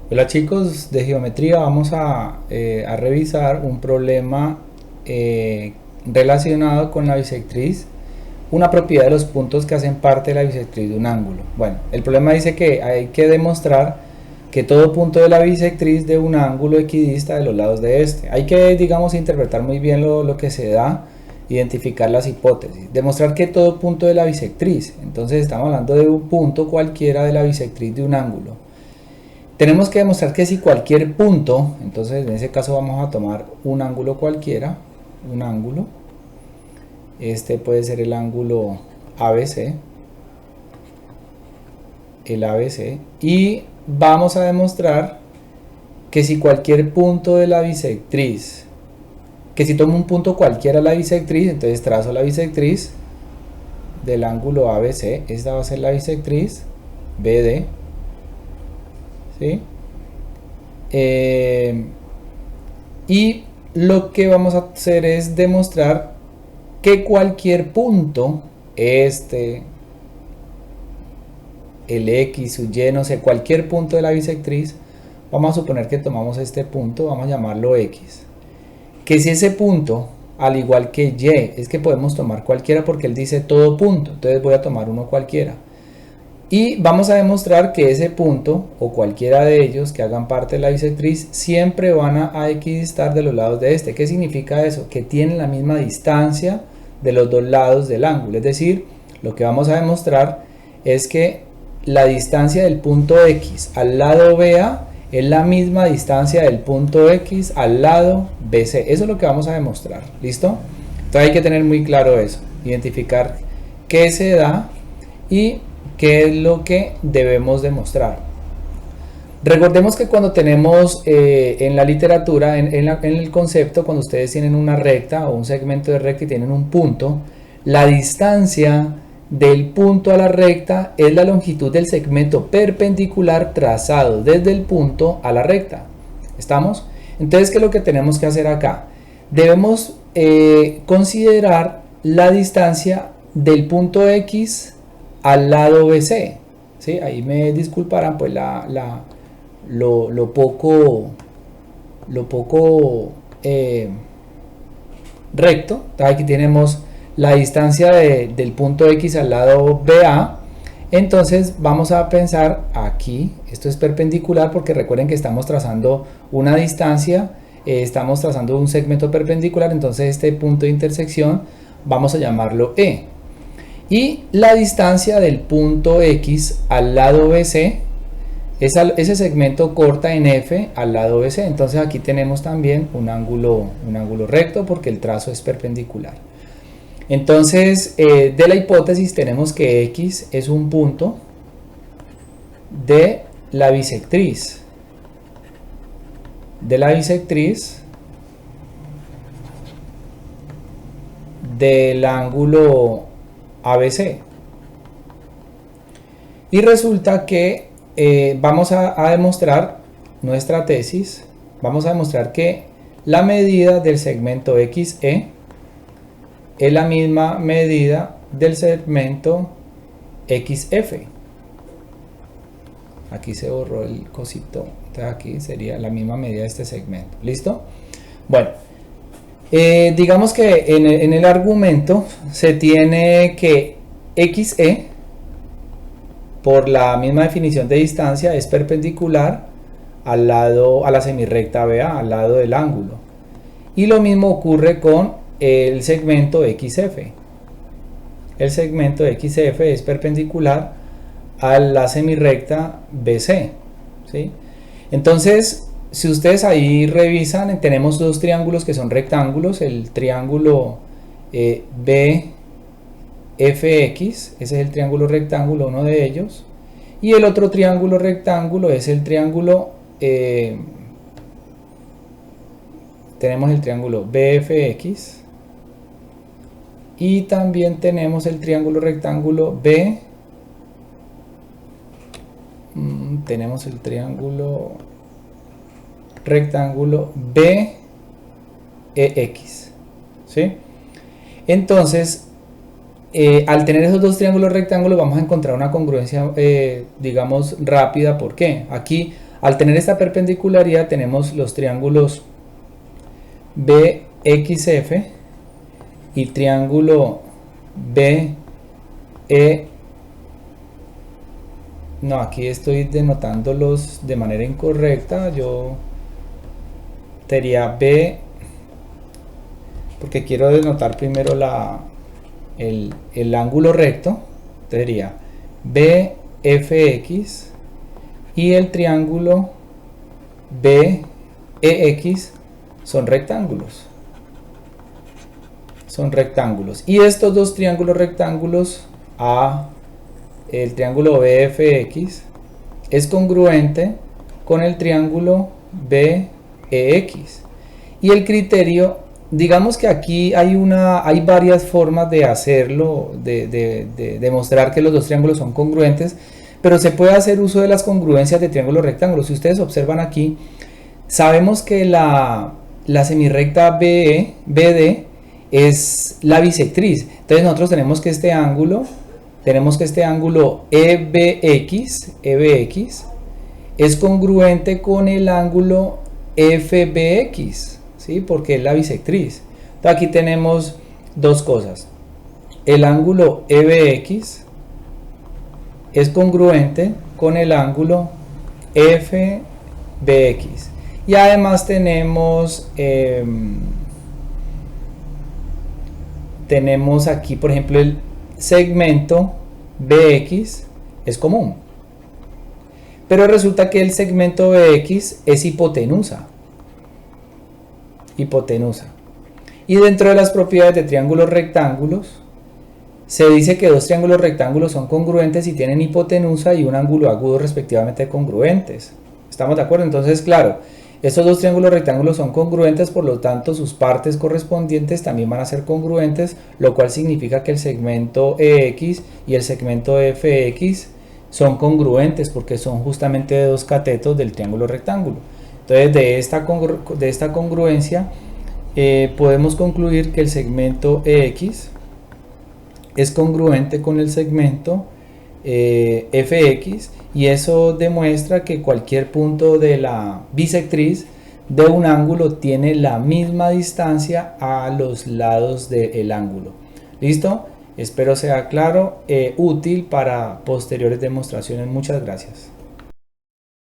Hola chicos, de geometría vamos a revisar un problema relacionado con la bisectriz, una propiedad de los puntos que hacen parte de la bisectriz de un ángulo. Bueno, el problema dice que hay que demostrar que todo punto de la bisectriz de un ángulo equidista de los lados de este. Hay que, digamos, interpretar muy bien lo que se da, identificar las hipótesis, demostrar que todo punto de la bisectriz, entonces estamos hablando de un punto cualquiera de la bisectriz de un ángulo. Tenemos que demostrar que si cualquier punto, entonces en ese caso vamos a tomar un ángulo cualquiera, un ángulo, este puede ser el ángulo ABC, el ABC, y vamos a demostrar que si cualquier punto de la bisectriz, que si tomo un punto cualquiera de la bisectriz, entonces trazo la bisectriz del ángulo ABC, esta va a ser la bisectriz BD, ¿sí? Y lo que vamos a hacer es demostrar que cualquier punto, este, el X, su Y, no sé, cualquier punto de la bisectriz, vamos a suponer que tomamos este punto, vamos a llamarlo X, que si ese punto, al igual que Y, es que podemos tomar cualquiera porque él dice todo punto, entonces voy a tomar uno cualquiera. Y vamos a demostrar que ese punto o cualquiera de ellos que hagan parte de la bisectriz siempre van a equidistar de los lados de este. ¿Qué significa eso? Que tienen la misma distancia de los dos lados del ángulo. Es decir, lo que vamos a demostrar es que la distancia del punto X al lado BA es la misma distancia del punto X al lado BC. Eso es lo que vamos a demostrar. ¿Listo? Entonces hay que tener muy claro eso. Identificar qué se da y qué es lo que debemos demostrar. Recordemos que cuando tenemos en la literatura, en el concepto, cuando ustedes tienen una recta o un segmento de recta y tienen un punto, la distancia del punto a la recta es la longitud del segmento perpendicular trazado desde el punto a la recta. ¿Estamos? Entonces, ¿qué es lo que tenemos que hacer acá? Debemos considerar la distancia del punto X al lado BC, ¿sí? Ahí me disculparán pues lo poco recto. Aquí tenemos la distancia del punto X al lado BA. Entonces vamos a pensar aquí, esto es perpendicular porque recuerden que estamos trazando una distancia, estamos trazando un segmento perpendicular, entonces este punto de intersección vamos a llamarlo E. Y la distancia del punto X al lado BC, ese segmento corta en F al lado BC. Entonces aquí tenemos también un ángulo recto porque el trazo es perpendicular. Entonces de la hipótesis tenemos que X es un punto de la bisectriz. Del ángulo ABC. Y resulta que vamos a demostrar nuestra tesis, vamos a demostrar que la medida del segmento XE es la misma medida del segmento XF. Aquí se borró el cosito, entonces aquí sería la misma medida de este segmento. ¿Listo? Bueno, digamos que en el argumento se tiene que XE, por la misma definición de distancia, es perpendicular a la semirrecta BA, al lado del ángulo. Y lo mismo ocurre con el segmento XF. El segmento XF es perpendicular a la semirrecta BC, ¿sí? Entonces, si ustedes ahí revisan, tenemos dos triángulos que son rectángulos, el triángulo BFX, ese es el triángulo rectángulo, uno de ellos, y el otro triángulo rectángulo es el triángulo, tenemos el triángulo BFX, y también tenemos el triángulo rectángulo tenemos el triángulo rectángulo BEX, ¿sí? Entonces, al tener esos dos triángulos rectángulos vamos a encontrar una congruencia, digamos, rápida. ¿Por qué? Aquí Al tener esta perpendicularidad tenemos los triángulos BXF y triángulo BE. No, aquí estoy denotándolos de manera incorrecta. Yo sería B, porque quiero denotar primero el ángulo recto. Sería BFX y el triángulo BEX son rectángulos. Son rectángulos. Y estos dos triángulos rectángulos, el triángulo BFX es congruente con el triángulo BEX. Y el criterio, digamos que aquí hay varias formas de hacerlo, de demostrar que los dos triángulos son congruentes, pero se puede hacer uso de las congruencias de triángulos rectángulos. Si ustedes observan aquí, sabemos que la semirrecta BD es la bisectriz. Entonces nosotros tenemos que este ángulo EBX es congruente con el ángulo FBX, ¿sí? Porque es la bisectriz. Entonces aquí tenemos dos cosas. El ángulo EBX es congruente con el ángulo FBX. Y además tenemos aquí, por ejemplo, el segmento BX es común. Pero resulta que el segmento BX es hipotenusa. Y dentro de las propiedades de triángulos rectángulos, se dice que dos triángulos rectángulos son congruentes si tienen hipotenusa y un ángulo agudo respectivamente congruentes. ¿Estamos de acuerdo? Entonces, claro, estos dos triángulos rectángulos son congruentes, por lo tanto sus partes correspondientes también van a ser congruentes, lo cual significa que el segmento EX y el segmento FX son congruentes porque son justamente dos catetos del triángulo rectángulo. Entonces de esta congruencia podemos concluir que el segmento EX es congruente con el segmento FX, y eso demuestra que cualquier punto de la bisectriz de un ángulo tiene la misma distancia a los lados del ángulo. ¿Listo? Espero sea claro, útil para posteriores demostraciones. Muchas gracias.